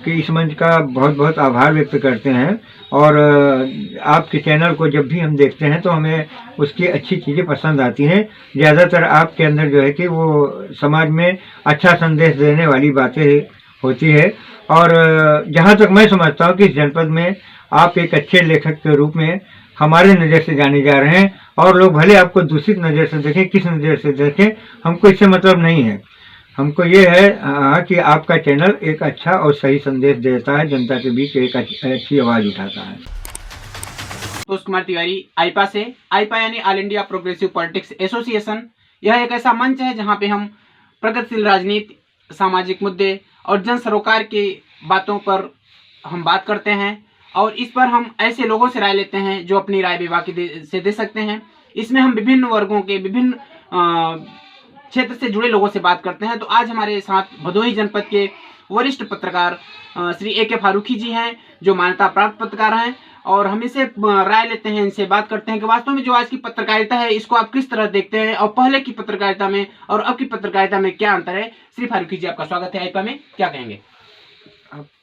कि इस मंच का बहुत बहुत आभार व्यक्त करते हैं। और आपके चैनल को जब भी हम देखते हैं तो हमें उसकी अच्छी चीज़ें पसंद आती हैं। ज़्यादातर आपके अंदर जो है कि वो समाज में अच्छा संदेश देने वाली बातें होती है। और जहाँ तक मैं समझता हूँ कि इस जनपद में आप एक अच्छे लेखक के रूप में हमारे नज़र से जाने जा रहे हैं। और लोग भले आपको दूषित नज़र से देखें, किस नज़र से देखें, हमको इससे मतलब नहीं है। हमको ये है कि आपका चैनल एक अच्छा और सही संदेश देता है, जनता के बीच एक अच्छी आवाज़ उठाता है। संतोष कुमार तिवारी, आईपा से। आईपा यानी all India progressive politics association. यह एक ऐसा मंच है जहां पे हम प्रगतिशील राजनीति, सामाजिक मुद्दे और जन सरोकार की बातों पर हम बात करते हैं और इस पर हम ऐसे लोगों से राय लेते हैं जो अपनी राय बेबाकी से दे सकते हैं। इसमें हम विभिन्न वर्गों के, विभिन्न क्षेत्र से जुड़े लोगों से बात करते हैं। तो आज हमारे साथ भदोही जनपद के वरिष्ठ पत्रकार श्री ए के फारूकी जी हैं, जो मान्यता प्राप्त पत्रकार हैं, और हम इसे राय लेते हैं, इनसे बात करते हैं कि वास्तव में जो आज की पत्रकारिता है इसको आप किस तरह देखते हैं और पहले की पत्रकारिता में और अब की पत्रकारिता में क्या अंतर है। श्री फारूकी जी, आपका स्वागत है आईपा में, क्या कहेंगे?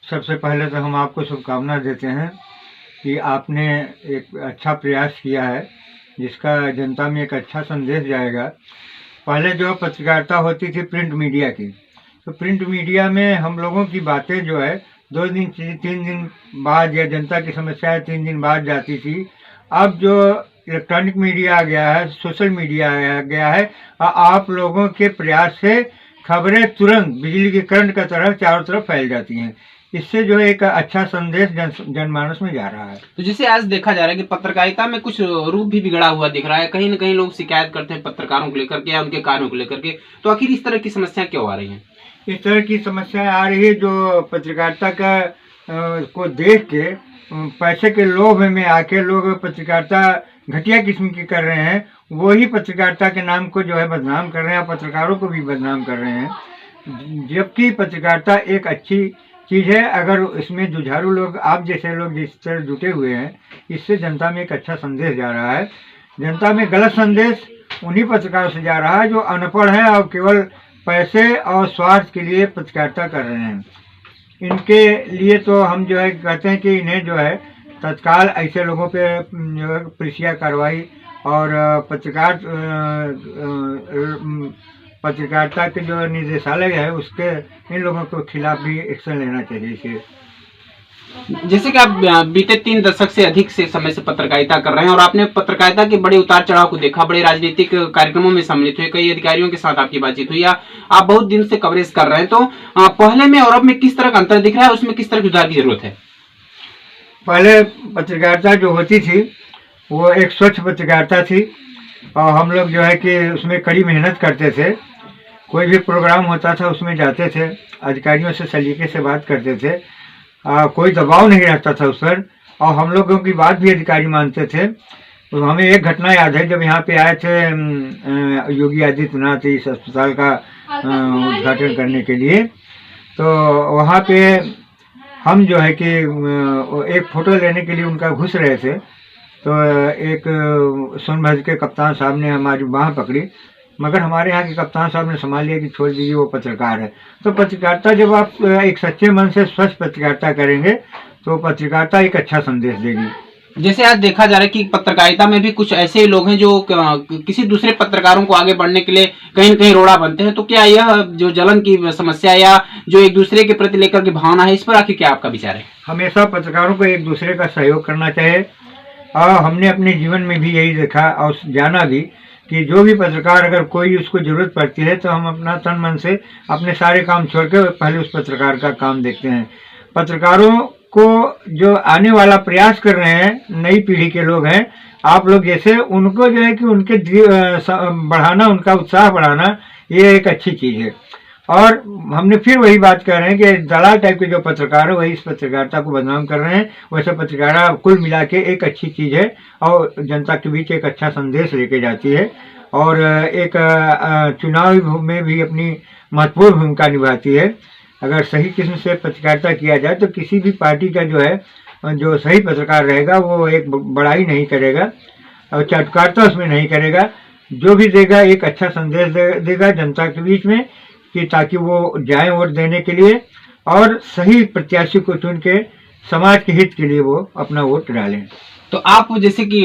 सबसे पहले तो हम आपको शुभकामना देते हैं कि आपने एक अच्छा प्रयास किया है जिसका जनता में एक अच्छा संदेश जाएगा। पहले जो पत्रकारिता होती थी प्रिंट मीडिया की, तो प्रिंट मीडिया में हम लोगों की बातें जो है 2 दिन 3 दिन बाद, या जनता की समस्याएं 3 दिन बाद जाती थी। अब जो इलेक्ट्रॉनिक मीडिया आ गया है, सोशल मीडिया आ गया है, आप लोगों के प्रयास से खबरें तुरंत बिजली के करंट की तरह चारों तरफ फैल जाती हैं। इससे जो है एक अच्छा संदेश जनमानस में जा रहा है। तो जिसे आज देखा जा रहा है कि पत्रकारिता में कुछ रूप भी बिगड़ा हुआ दिख रहा है, कहीं न कहीं लोग शिकायत करते हैं पत्रकारों को लेकर के या उनके कार्यों को लेकर के। तो आखिर इस तरह की समस्या क्यों आ रही है? इस तरह की समस्याएं आ रही है जो पत्रकारिता का को देख के पैसे के लोभ में आके लोग पत्रकारिता घटिया किस्म की कर रहे हैं। वही पत्रकारिता के नाम को जो है बदनाम कर रहे हैं, पत्रकारों को भी बदनाम कर रहे हैं। जबकि पत्रकारिता एक अच्छी चीज़ है। अगर इसमें जुझारू लोग, आप जैसे लोग जिस तरह जुटे हुए हैं, इससे जनता में एक अच्छा संदेश जा रहा है। जनता में गलत संदेश उन्हीं पत्रकारों से जा रहा है जो अनपढ़ हैं और केवल पैसे और स्वार्थ के लिए पत्रकारिता कर रहे हैं। इनके लिए तो हम जो है कहते हैं कि इन्हें जो है तत्काल ऐसे लोगों पे जो है पुलिसिया कार्रवाई और पत्रकारिता के जो निदेशालय है उसके इन लोगों के खिलाफ भी एक्शन लेना चाहिए इसे। जैसे कि आप बीते 3 दशक से अधिक से समय से पत्रकारिता कर रहे हैं और आपने पत्रकारिता के बड़े उतार चढ़ाव को देखा, बड़े राजनीतिक कार्यक्रमों में सम्मिलित हुए, कई अधिकारियों के साथ आपकी बातचीत हुई, या आप बहुत दिन से कवरेज कर रहे हैं। तो पहले में और अब में किस तरह का अंतर दिख रहा है, उसमें किस तरह की सुधार की जरूरत है? पहले पत्रकारिता जो होती थी वो एक स्वच्छ पत्रकारिता थी और हम लोग जो है कि उसमें कड़ी मेहनत करते थे। कोई भी प्रोग्राम होता था उसमें जाते थे, अधिकारियों से सलीके से बात करते थे, कोई दबाव नहीं रहता था उस पर, और हम लोगों की बात भी अधिकारी मानते थे। तो हमें एक घटना याद है, जब यहाँ पे आए थे योगी आदित्यनाथ इस अस्पताल का उद्घाटन करने के लिए, तो वहाँ पे हम जो है कि एक फ़ोटो लेने के लिए उनका घुस रहे थे, तो एक सोनभद्र के कप्तान साहब ने हमारी बाँह पकड़ी, मगर हमारे यहाँ के कप्तान साहब ने संभाल लिया कि छोड़ दीजिए, वो पत्रकार है। तो पत्रकारिता जब आप एक सच्चे मन से स्वच्छ पत्रकारिता करेंगे तो पत्रकारिता एक अच्छा संदेश देगी। जैसे आज देखा जा रहा है कि पत्रकारिता में भी कुछ ऐसे लोग हैं जो किसी दूसरे पत्रकारों को आगे बढ़ने के लिए कहीं न कहीं रोड़ा बनते हैं। तो क्या यह जो जलन की समस्या या जो एक दूसरे के प्रति लेकर के भावना है, इस पर आखिर क्या आपका विचार है? हमेशा पत्रकारों को एक दूसरे का सहयोग करना चाहिए और हमने अपने जीवन में भी यही देखा और जाना भी कि जो भी पत्रकार, अगर कोई उसको ज़रूरत पड़ती है तो हम अपना तन मन से अपने सारे काम छोड़ के पहले उस पत्रकार का काम देखते हैं। पत्रकारों को जो आने वाला प्रयास कर रहे हैं, नई पीढ़ी के लोग हैं, आप लोग जैसे, उनको जो है कि उनके बढ़ाना, उनका उत्साह बढ़ाना, ये एक अच्छी चीज़ है। और हमने फिर वही बात कर रहे हैं कि दलाल टाइप के जो पत्रकार है वही इस पत्रकारिता को बदनाम कर रहे हैं। वैसे पत्रकारिता कुल मिला के एक अच्छी चीज़ है और जनता के बीच एक अच्छा संदेश लेके जाती है और एक चुनाव में भी अपनी महत्वपूर्ण भूमिका निभाती है। अगर सही किस्म से पत्रकारिता किया जाए तो किसी भी पार्टी का जो है, जो सही पत्रकार रहेगा वो एक बड़ाई नहीं करेगा और चाटुकारिता उसमें नहीं करेगा। जो भी देगा एक अच्छा संदेश देगा जनता के बीच में, कि ताकि वो जाए वोट देने के लिए और सही प्रत्याशी को चुन के समाज के हित के लिए वो अपना वोट डालें। तो आप जैसे कि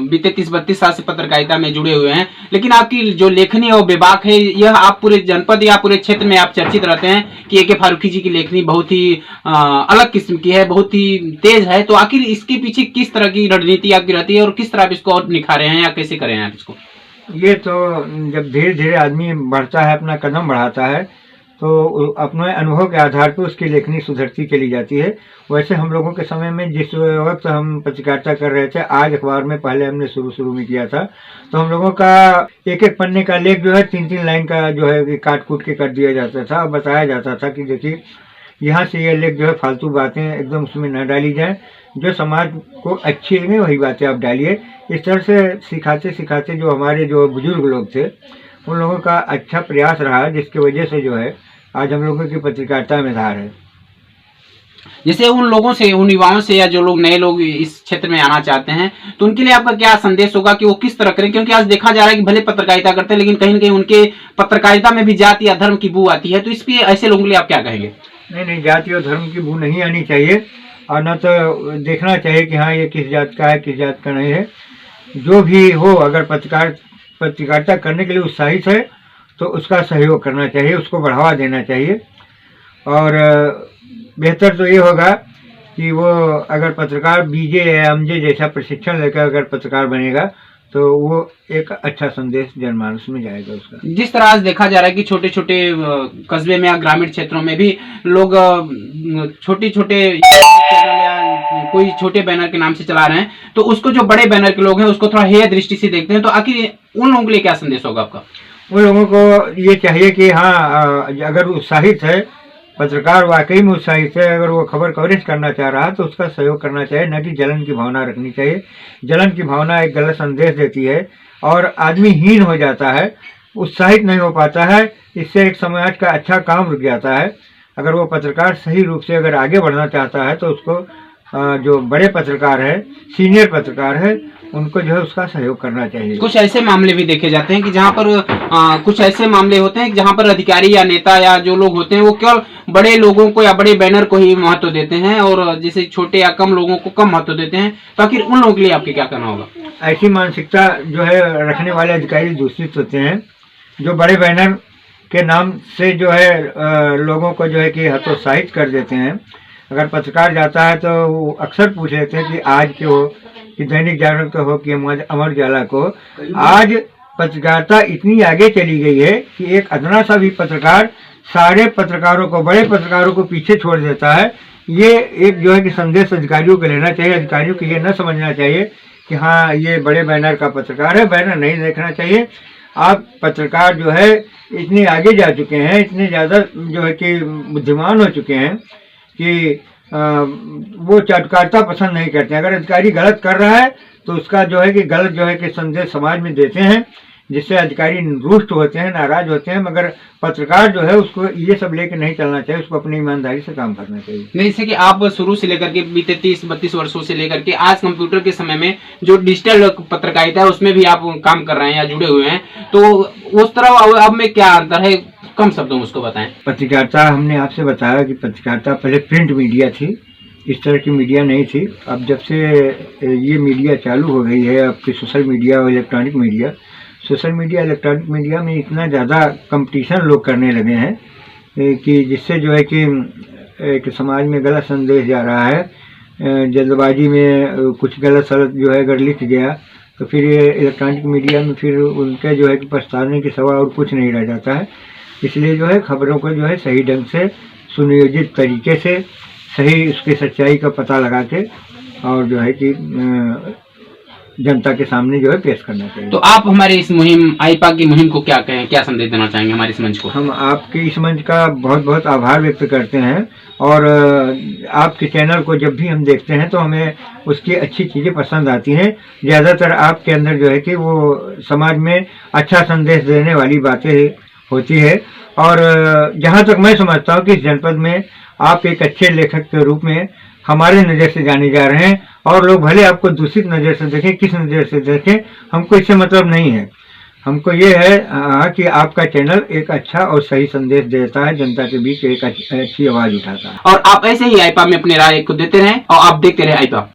बीते 30-32 साल से पत्रकारिता में जुड़े हुए हैं, लेकिन आपकी जो लेखनी और बेबाक है, यह आप पूरे जनपद या पूरे क्षेत्र में आप चर्चित रहते हैं कि AK फारूकी जी की लेखनी बहुत ही अलग किस्म की है, बहुत ही तेज है। तो आखिर इसके पीछे किस तरह की रणनीति आपकी रहती है और किस तरह आप इसको और निखारे हैं या कैसे करें आप इसको? ये तो जब धीरे धीरे आदमी बढ़ता है, अपना कदम बढ़ाता है, तो अपने अनुभव के आधार पर उसकी लेखनी सुधरती चली जाती है। वैसे हम लोगों के समय में जिस वक्त हम पत्रकारिता कर रहे थे, आज अखबार में पहले हमने शुरू में किया था, तो हम लोगों का एक एक पन्ने का लेख जो है 3-3 लाइन का जो है काट कूट के कर दिया जाता था और बताया जाता था कि देखिए यहाँ से ये लेख जो है फालतू बातें एकदम उसमें न डाली जाए, जो समाज को अच्छी लगे वही बातें आप डालिए। इस तरह से सिखाते सिखाते जो हमारे जो बुजुर्ग लोग थे, उन लोगों का अच्छा प्रयास रहा, जिसकी वजह से जो है आज हम लोगों की पत्रकारिता में धार है। जैसे उन लोगों से, उन युवाओं से या जो लोग नए लोग इस क्षेत्र में आना चाहते हैं, तो उनके लिए आपका क्या संदेश होगा कि वो किस तरह करें? क्योंकि आज देखा जा रहा है कि भले पत्रकारिता करते हैं, लेकिन कहीं न कहीं उनके पत्रकारिता में भी जाति या धर्म की बू आती है। तो इस पे ऐसे लोगों के लिए आप क्या कहेंगे? नहीं, जाति और धर्म की बू नहीं आनी चाहिए और न तो देखना चाहिए कि हाँ ये किस जात का है, किस जात का नहीं है। जो भी हो, अगर पत्रकारिता करने के लिए उत्साहित है तो उसका सहयोग करना चाहिए, उसको बढ़ावा देना चाहिए। और बेहतर तो ये होगा कि वो अगर पत्रकार BJ या MJ जैसा प्रशिक्षण लेकर अगर पत्रकार बनेगा तो वो एक अच्छा संदेश जनमानस में जाएगा उसका। जिस तरह आज देखा जा रहा है कि छोटे छोटे कस्बे में या ग्रामीण क्षेत्रों में भी लोग छोटे छोटे चैनल या कोई छोटे बैनर के नाम से चला रहे हैं, तो उसको जो बड़े बैनर के लोग हैं उसको थोड़ा हेय दृष्टि से देखते हैं। तो आखिर उन लोगों के लिए क्या संदेश होगा आपका? उन लोगों को ये चाहिए कि हाँ, अगर उत्साहित है पत्रकार, वाकई में उत्साहित है, अगर वो खबर कवरेज करना चाह रहा है तो उसका सहयोग करना चाहिए, न कि जलन की भावना रखनी चाहिए। जलन की भावना एक गलत संदेश देती है और आदमी हीन हो जाता है, उत्साहित नहीं हो पाता है। इससे एक समाज का अच्छा काम रुक जाता है। अगर वो पत्रकार सही रूप से अगर आगे बढ़ना चाहता है तो उसको जो बड़े पत्रकार है, सीनियर पत्रकार है, उनको जो है उसका सहयोग करना चाहिए। कुछ ऐसे मामले भी देखे जाते हैं कि जहां पर कुछ ऐसे मामले होते हैं जहां पर अधिकारी या नेता या जो लोग होते हैं वो केवल बड़े लोगों को या बड़े बैनर को ही महत्व देते हैं और जैसे छोटे या कम लोगों को कम महत्व देते हैं। तो आखिर उन लोगों के लिए आपके क्या करना होगा? ऐसी मानसिकता जो है रखने वाले अधिकारी दूषित होते हैं, जो बड़े बैनर के नाम से जो है लोगों को जो है कि हतोत्साहित कर देते हैं। अगर पत्रकार जाता है तो वो अक्सर पूछ लेते हैं कि आज के हो, कि दैनिक जागरण का हो, कि अमर उजाला को। आज पत्रकारिता इतनी आगे चली गई है कि एक अदना सा भी पत्रकार सारे पत्रकारों को, बड़े पत्रकारों को पीछे छोड़ देता है। ये एक जो है कि संदेश अधिकारियों को लेना चाहिए। अधिकारियों को ये न समझना चाहिए कि हाँ ये बड़े बैनर का पत्रकार है, बैनर नहीं देखना चाहिए। आप पत्रकार जो है इतने आगे जा चुके हैं, इतने ज़्यादा जो है कि बुद्धिमान हो चुके हैं कि वो चाटुकारिता पसंद नहीं करते हैं। अगर अधिकारी गलत कर रहा है तो उसका जो है कि गलत जो है कि संदेश समाज में देते हैं, जिससे अधिकारी रुष्ट होते हैं, नाराज होते हैं। मगर पत्रकार जो है उसको ये सब लेकर नहीं चलना चाहिए, उसको अपनी ईमानदारी से काम करना चाहिए। जैसे कि आप शुरू से लेकर के बीते 30-32 वर्षों से लेकर के आज कंप्यूटर के समय में जो डिजिटल पत्रकारिता है उसमें भी आप काम कर रहे हैं या जुड़े हुए हैं, तो उस तरह अब में क्या अंतर है? कम शब्दों में उसको बताएं। पत्रकारिता, हमने आपसे बताया कि पत्रकारिता पहले प्रिंट मीडिया थी, इस तरह की मीडिया नहीं थी। अब जब से ये मीडिया चालू हो गई है, अब के सोशल मीडिया और electronic media, social media electronic media में इतना ज़्यादा कंपटीशन लोग करने लगे हैं कि जिससे जो है कि एक समाज में गलत संदेश जा रहा है। जल्दबाजी में कुछ गलत सलत जो है अगर लिख गया तो फिर ये इलेक्ट्रॉनिक मीडिया में फिर उनके जो है कि पछताने के सिवा और कुछ नहीं रह जाता है। इसलिए जो है खबरों को जो है सही ढंग से, सुनियोजित तरीके से, सही उसकी सच्चाई का पता लगा के और जो है कि जनता के सामने जो है पेश करना चाहिए। तो आप हमारे इस मुहिम, आईपा की मुहिम को क्या कहें, क्या संदेश देना चाहेंगे हमारे इस मंच को? हम आपके इस मंच का बहुत बहुत आभार व्यक्त करते हैं और आपके चैनल को जब भी हम देखते हैं तो हमें उसकी अच्छी चीज़ें पसंद आती हैं। ज़्यादातर आपके अंदर जो है कि वो समाज में अच्छा संदेश देने वाली बातें होती है। और जहाँ तक मैं समझता हूँ कि इस जनपद में आप एक अच्छे लेखक के रूप में हमारे नज़र से जाने जा रहे हैं और लोग भले आपको दूषित नज़र से देखें, किस नज़र से देखें, हमको इससे मतलब नहीं है। हमको ये है कि आपका चैनल एक अच्छा और सही संदेश देता है, जनता के बीच एक अच्छी आवाज उठाता है। और आप ऐसे ही आईपा में अपनी राय को देते रहें और आप देखते रहे आईपा।